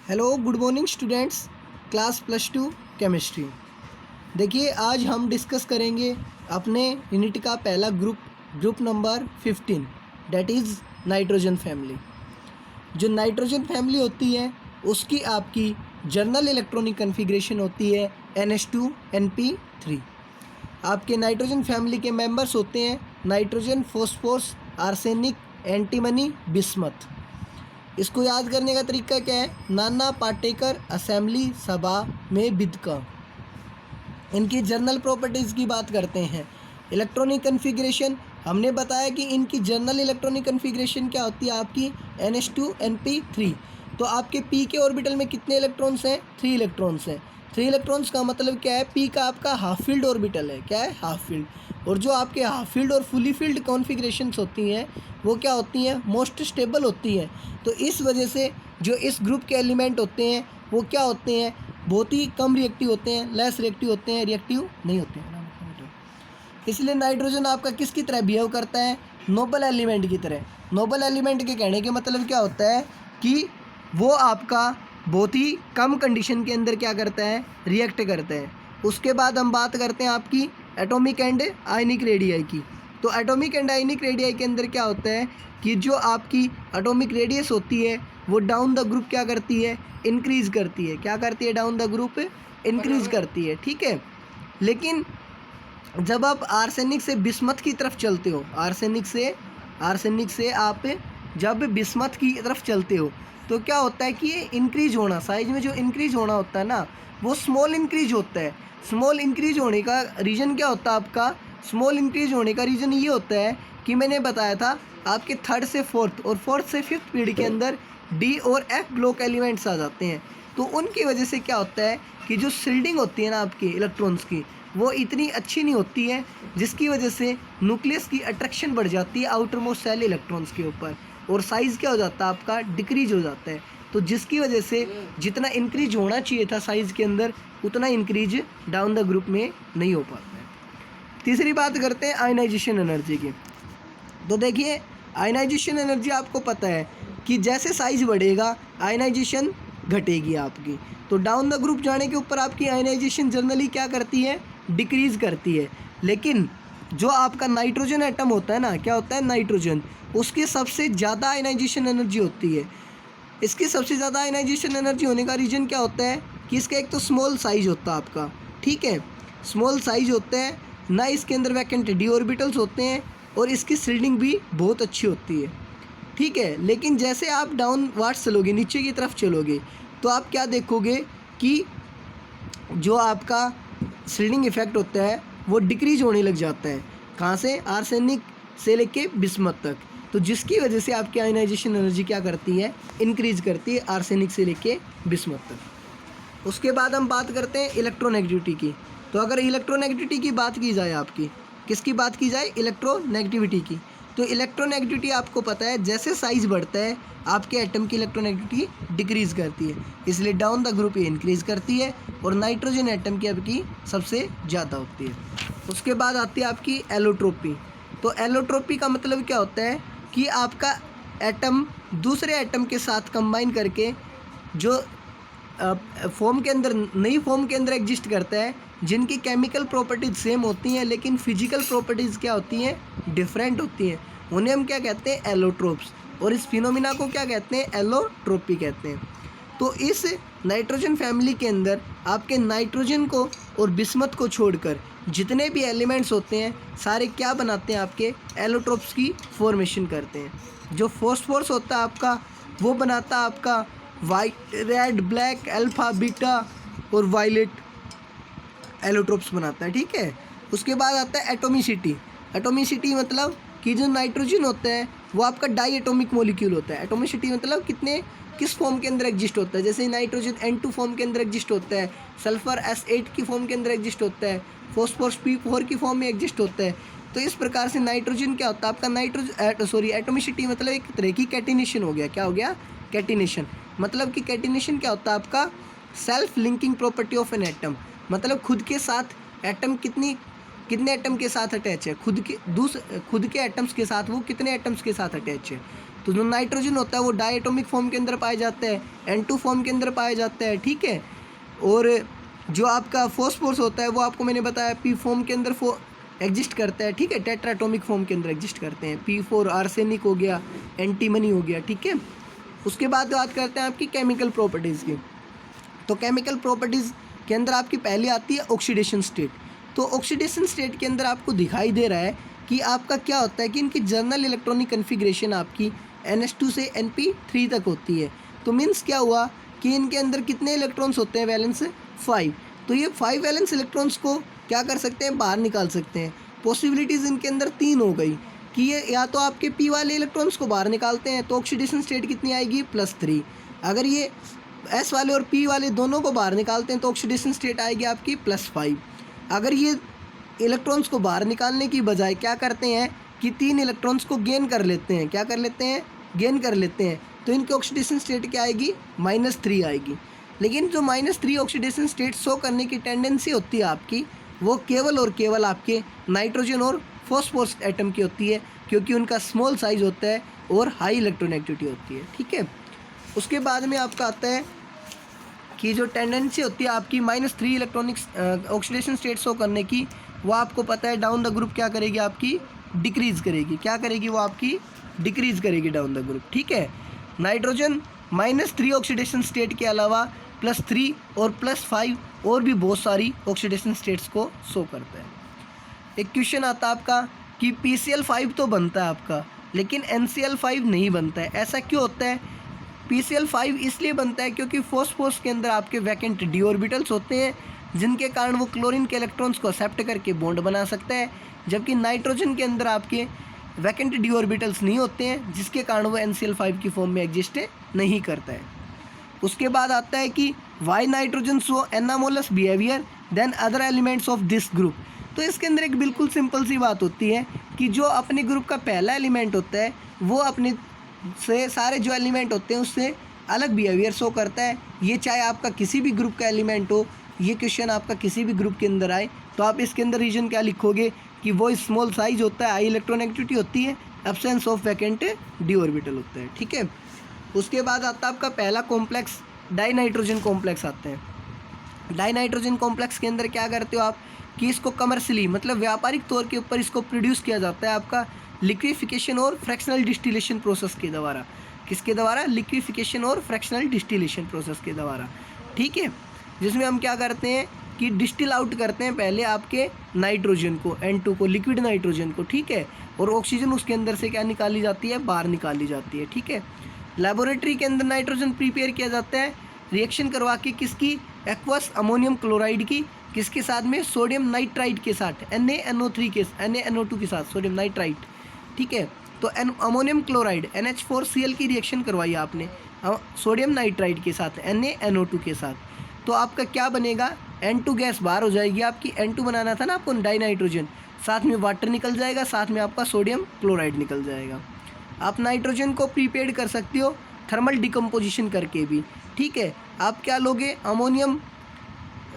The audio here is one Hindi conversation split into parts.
Hello good morning students, class +2 chemistry. देखिए आज हम डिस्कस करेंगे अपने यूनिट का पहला group number 15 that is nitrogen family. जो नाइट्रोजन फैमिली होती है उसकी आपकी जर्नल इलेक्ट्रॉनिक कन्फिग्रेशन होती है NH2NP3। आपके नाइट्रोजन फैमिली के मेंबर्स होते हैं nitrogen, phosphorus, arsenic, antimony, bismuth. इसको याद करने का तरीका क्या है? नाना पाटेकर असेंबली सभा में बिदका। इनकी जर्नल प्रॉपर्टीज़ की बात करते हैं। इलेक्ट्रॉनिक कन्फिग्रेशन हमने बताया कि इनकी जर्नल इलेक्ट्रॉनिक कन्फिग्रेशन क्या होती है आपकी NH2NP3। तो आपके P के ऑर्बिटल में कितने इलेक्ट्रॉन्स हैं? 3 इलेक्ट्रॉन्स हैं। 3 इलेक्ट्रॉन्स का मतलब क्या है? P का आपका हाफ फील्ड ऑर्बिटल है। क्या है? Half field. और जो आपके हाफ फील्ड और फुली फील्ड कॉन्फ़िगरेशंस होती हैं वो क्या होती हैं? मोस्ट स्टेबल होती हैं। तो इस वजह से जो इस ग्रुप के एलिमेंट होते हैं वो क्या होते हैं? बहुत ही कम रिएक्टिव होते हैं, लेस रिएक्टिव होते हैं, रिएक्टिव नहीं होते हैं। इसलिए नाइट्रोजन आपका किसकी तरह बिहेव करता है? नोबल एलिमेंट की तरह। नोबल एलिमेंट के कहने के मतलब क्या होता है कि वो आपका बहुत ही कम कंडीशन के अंदर क्या करता है? रिएक्ट करता है। उसके बाद हम बात करते हैं आपकी एटॉमिक एंड आयनिक रेडियाई की। तो एटॉमिक एंड आयनिक रेडियाई के अंदर क्या होता है कि जो आपकी एटॉमिक रेडियस होती है वो डाउन द ग्रुप क्या करती है? इंक्रीज़ करती है। क्या करती है? डाउन द ग्रुप इंक्रीज़ करती है। ठीक है, लेकिन जब आप आर्सेनिक से बिस्मथ की तरफ चलते हो, आर्सेनिक से आप जब बिस्मथ की तरफ चलते हो तो क्या होता है कि ये इंक्रीज होना, साइज में जो इंक्रीज होना होता है ना वो स्मॉल इंक्रीज होता है। स्मॉल इंक्रीज होने का रीज़न क्या होता है आपका? स्मॉल इंक्रीज होने का रीज़न ये होता है कि मैंने बताया था आपके 3rd से 4th और 4th से 5th पीरियड के अंदर D और F ब्लॉक एलिमेंट्स आ जाते हैं। तो उनकी वजह से क्या होता है कि जो शिल्डिंग होती है ना आपकी इलेक्ट्रॉन्स की वो इतनी अच्छी नहीं होती है, जिसकी वजह से न्यूक्लियस की अट्रैक्शन बढ़ जाती है आउटर मोस्ट सेल इलेक्ट्रॉन्स के ऊपर और साइज़ क्या हो जाता है आपका? डिक्रीज हो जाता है। तो जिसकी वजह से जितना इंक्रीज होना चाहिए था साइज़ के अंदर उतना इंक्रीज डाउन द ग्रुप में नहीं हो पाता है। तीसरी बात करते हैं आयनाइजेशन एनर्जी की। तो देखिए आयनाइजेशन एनर्जी आपको पता है कि जैसे साइज़ बढ़ेगा आयनाइजेशन घटेगी आपकी। तो डाउन द ग्रुप जाने के ऊपर आपकी आयनाइजेशन जनरली क्या करती है? डिक्रीज़ करती है। लेकिन जो आपका नाइट्रोजन एटम होता है ना, क्या होता है? नाइट्रोजन, उसकी सबसे ज़्यादा आयनाइजेशन एनर्जी होती है। इसकी सबसे ज़्यादा आयनाइजेशन एनर्जी होने का रीज़न क्या होता है कि इसका एक तो स्मॉल साइज़ होता है आपका। ठीक है, स्मॉल साइज़ होता है ना, इसके अंदर वैकेंट डी ऑर्बिटल्स होते हैं और इसकी शिल्डिंग भी बहुत अच्छी होती है। ठीक है, लेकिन जैसे आप डाउन वार्ड्स चलोगे, नीचे की तरफ चलोगे, तो आप क्या देखोगे कि जो आपका शिल्डिंग इफेक्ट होता है वो डिक्रीज होने लग जाता है। कहाँ से? आर्सेनिक से लेके बिस्मथ तक। तो जिसकी वजह से आपकी आयनाइजेशन एनर्जी क्या करती है? इंक्रीज करती है आर्सेनिक से लेके बिस्मथ तक। उसके बाद हम बात करते हैं इलेक्ट्रोनेगेटिविटी की। तो अगर इलेक्ट्रोनेगेटिविटी की बात की जाए, आपकी किसकी बात की जाए? इलेक्ट्रोनेगेटिविटी की। तो इलेक्ट्रोनेगेटिविटी आपको पता है जैसे साइज़ बढ़ता है आपके एटम की इलेक्ट्रोनेगेटिविटी डिक्रीज़ करती है, इसलिए डाउन द ग्रुप ये इंक्रीज़ करती है और नाइट्रोजन एटम की आपकी सबसे ज़्यादा होती है। उसके बाद आती है आपकी एलोट्रोपी। तो एलोट्रोपी का मतलब क्या होता है कि आपका एटम दूसरे एटम के साथ कंबाइन करके जो फॉर्म के अंदर, नई फॉर्म के अंदर एग्जिस्ट करता है, जिनकी केमिकल प्रॉपर्टीज सेम होती हैं लेकिन फिजिकल प्रॉपर्टीज़ क्या होती हैं? डिफरेंट होती हैं। उन्हें हम क्या कहते हैं? एलोट्रोप्स। और इस फिनोमिना को क्या कहते हैं? एलोट्रोपी कहते हैं। तो इस नाइट्रोजन फैमिली के अंदर आपके नाइट्रोजन को और बिस्मथ को छोड़कर जितने भी एलिमेंट्स होते हैं सारे क्या बनाते हैं? आपके एलोट्रोप्स की फॉर्मेशन करते हैं। जो फॉस्फोरस होता है आपका वो बनाता है आपका white, red, black, alpha, beta और वायलेट एलोट्रोप्स बनाता है। ठीक है, उसके बाद आता है एटोमिसिटी। एटोमिसिटी मतलब कि जो नाइट्रोजन होता है वो आपका डाई एटोमिक मॉलिक्यूल होता है। एटोमिसिटी मतलब किस फॉर्म के अंदर एग्जिस्ट होता है? जैसे नाइट्रोजन N2 फॉर्म के अंदर एग्जिस्ट होता है, सल्फर S8 की फॉर्म के अंदर एग्जिस्ट होता है, फॉस्फोरस P4 की फॉर्म में एग्जिस्ट होता है। तो इस प्रकार से नाइट्रोजन क्या होता है आपका? एटोमिसिटी मतलब एक तरह की कैटिनेशन हो गया। क्या हो गया? कैटिनेशन। मतलब कि कैटिनेशन क्या होता है आपका? Self linking property of an atom. मतलब खुद के साथ एटम कितने एटम के साथ अटैच है? खुद के एटम्स के साथ वो कितने एटम्स के साथ अटैच है? तो जो नाइट्रोजन होता है वो डायटोमिक फॉर्म के अंदर पाया जाता है, N2 फॉर्म के अंदर पाया जाता है, ठीक है। और जो आपका फॉस्फोरस होता है वो आपको मैंने बताया P फॉर्म के अंदर एग्जिस्ट करता है, ठीक है, टेट्राटोमिक फॉर्म के अंदर एग्जिस्ट करते हैं। P4 आर्सेनिक हो गया, एंटीमनी हो गया, ठीक है। उसके बाद बात करते हैं आपकी केमिकल प्रॉपर्टीज़ की। तो केमिकल प्रॉपर्टीज़ के अंदर आपकी पहली आती है ऑक्सीडेशन स्टेट। तो ऑक्सीडेशन स्टेट के अंदर आपको दिखाई दे रहा है कि आपका क्या होता है कि इनकी जर्नल इलेक्ट्रॉनिक कन्फिग्रेशन आपकी NH2 से NP3 तक होती है। तो मीन्स क्या हुआ कि इनके अंदर कितने इलेक्ट्रॉन्स होते हैं, वैलेंस 5। तो ये 5 वैलेंस इलेक्ट्रॉन्स को क्या कर सकते हैं, बाहर निकाल सकते हैं। पॉसिबिलिटीज़ इनके अंदर 3 हो गई कि ये या तो आपके P वाले इलेक्ट्रॉन्स को बाहर निकालते हैं तो ऑक्सीडेशन स्टेट कितनी आएगी, +3। अगर ये S वाले और P वाले दोनों को बाहर निकालते हैं तो ऑक्सीडेशन स्टेट आएगी आपकी +5। अगर ये इलेक्ट्रॉन्स को बाहर निकालने की बजाय क्या करते हैं कि 3 इलेक्ट्रॉन्स को गेन कर लेते हैं, क्या कर लेते हैं, गेन कर लेते हैं, तो इनकी ऑक्सीडेशन स्टेट क्या आएगी, -3 आएगी। लेकिन जो -3 ऑक्सीडेशन स्टेट शो करने की टेंडेंसी होती है आपकी, वो केवल और केवल आपके नाइट्रोजन और फॉस्फोरस एटम की होती है, क्योंकि उनका स्मॉल साइज होता है और हाई इलेक्ट्रोनेगेटिविटी होती है, ठीक है। उसके बाद में आपका आता है कि जो टेंडेंसी होती है आपकी -3 इलेक्ट्रॉनिक ऑक्सीडेशन स्टेट शो करने की, वो आपको पता है डाउन द ग्रुप क्या करेगी, आपकी डिक्रीज़ करेगी। क्या करेगी, वो आपकी डिक्रीज़ करेगी डाउन द ग्रुप, ठीक है। नाइट्रोजन -3 ऑक्सीडेशन स्टेट के अलावा +3 और +5 और भी बहुत सारी ऑक्सीडेशन स्टेट्स को शो करता है। एक क्वेश्चन आता है आपका कि PCl5 तो बनता है आपका, लेकिन NCl5 नहीं बनता है। ऐसा क्यों होता है? PCl5 इसलिए बनता है क्योंकि फॉस्फोरस के अंदर आपके वैकेंट d ऑर्बिटल्स होते हैं, जिनके कारण वो क्लोरीन के इलेक्ट्रॉन्स को एक्सेप्ट करके बॉन्ड बना सकता है, जबकि नाइट्रोजन के अंदर आपके वैकेंट d ऑर्बिटल्स नहीं होते हैं, जिसके कारण वो NCl5 की फॉर्म में एग्जिस्ट नहीं करता है। उसके बाद आता है कि why nitrogen show anomalous behaviour than other elements of this group. तो इसके अंदर एक बिल्कुल सिंपल सी बात होती है कि जो अपने ग्रुप का पहला एलिमेंट होता है वो अपने से सारे जो एलिमेंट होते हैं उससे अलग बिहेवियर शो करता है। ये चाहे आपका किसी भी ग्रुप का एलिमेंट हो, ये क्वेश्चन आपका किसी भी ग्रुप के अंदर आए तो आप इसके अंदर रीजन क्या लिखोगे कि वो स्मॉल साइज होता है, हाई इलेक्ट्रोनेगेटिविटी होती है, absence of vacant D orbital होता है, ठीक है। उसके बाद आता है आपका पहला कॉम्प्लेक्स डाइनाइट्रोजन कॉम्प्लेक्स आते हैं। डाइनाइट्रोजन कॉम्प्लेक्स के अंदर क्या करते हो आप कि इसको कमर्शियली मतलब व्यापारिक तौर के ऊपर इसको प्रोड्यूस किया जाता है आपका लिक्विफिकेशन और फ्रैक्शनल डिस्टिलेशन प्रोसेस के द्वारा। किसके द्वारा? लिक्विफिकेशन और फ्रैक्शनल डिस्टिलेशन प्रोसेस के द्वारा, ठीक है। जिसमें हम क्या करते हैं कि डिस्टिल आउट करते हैं पहले आपके नाइट्रोजन को, N2 को, लिक्विड नाइट्रोजन को, ठीक है, और ऑक्सीजन उसके अंदर से क्या निकाली जाती है, बाहर निकाली जाती है, ठीक है। लेबोरेटरी के अंदर नाइट्रोजन प्रिपेयर किया जाता है रिएक्शन करवा के, किसकी? एक्वस अमोनियम क्लोराइड की, किसके साथ में? सोडियम नाइट्राइट के साथ, NaNO3 के NaNO2 के साथ सोडियम नाइट्राइट, ठीक है। तो अमोनियम क्लोराइड NH4Cl की रिएक्शन करवाई आपने सोडियम नाइट्राइट के साथ, NaNO2 के साथ, तो आपका क्या बनेगा? N2 गैस बाहर हो जाएगी आपकी। N2 बनाना था ना आपको, डाइनाइट्रोजन, साथ में वाटर निकल जाएगा, साथ में आपका सोडियम क्लोराइड निकल जाएगा। आप नाइट्रोजन को प्रीपेड कर सकते हो थर्मल डिकम्पोजिशन करके भी, ठीक है। आप क्या लोगे? अमोनियम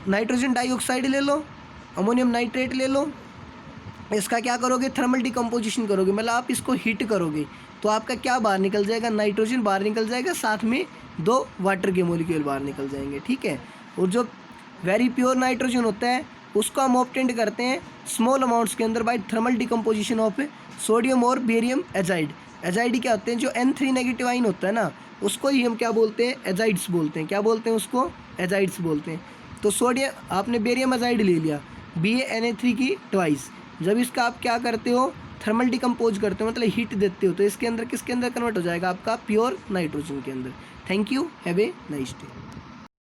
नाइट्रोजन डाइऑक्साइड ले लो, अमोनियम नाइट्रेट ले लो, इसका क्या करोगे? थर्मल डिकम्पोजिशन करोगे, मतलब आप इसको हीट करोगे तो आपका क्या बाहर निकल जाएगा? नाइट्रोजन बाहर निकल जाएगा, साथ में 2 वाटर के मॉलिक्यूल बाहर निकल जाएंगे, ठीक है। और जो वेरी प्योर नाइट्रोजन होता है उसको हम ऑब्टेंड करते हैं स्मॉल अमाउंट्स के अंदर by thermal decomposition of sodium और बेरियम एजाइड। एजाइड क्या होते हैं? जो N3 नेगेटिव आइन होता है ना, उसको ही हम क्या बोलते हैं? एजाइड्स बोलते हैं। क्या बोलते हैं उसको? एजाइड्स बोलते हैं। तो सोडियम आपने बेरियम एजाइड ले लिया, BaNa3 की ट्वाइस, जब इसका आप क्या करते हो? थर्मल डिकम्पोज करते हो, मतलब हीट देते हो, तो इसके अंदर किसके अंदर कन्वर्ट हो जाएगा? आपका प्योर नाइट्रोजन के अंदर। Thank you, have a nice day.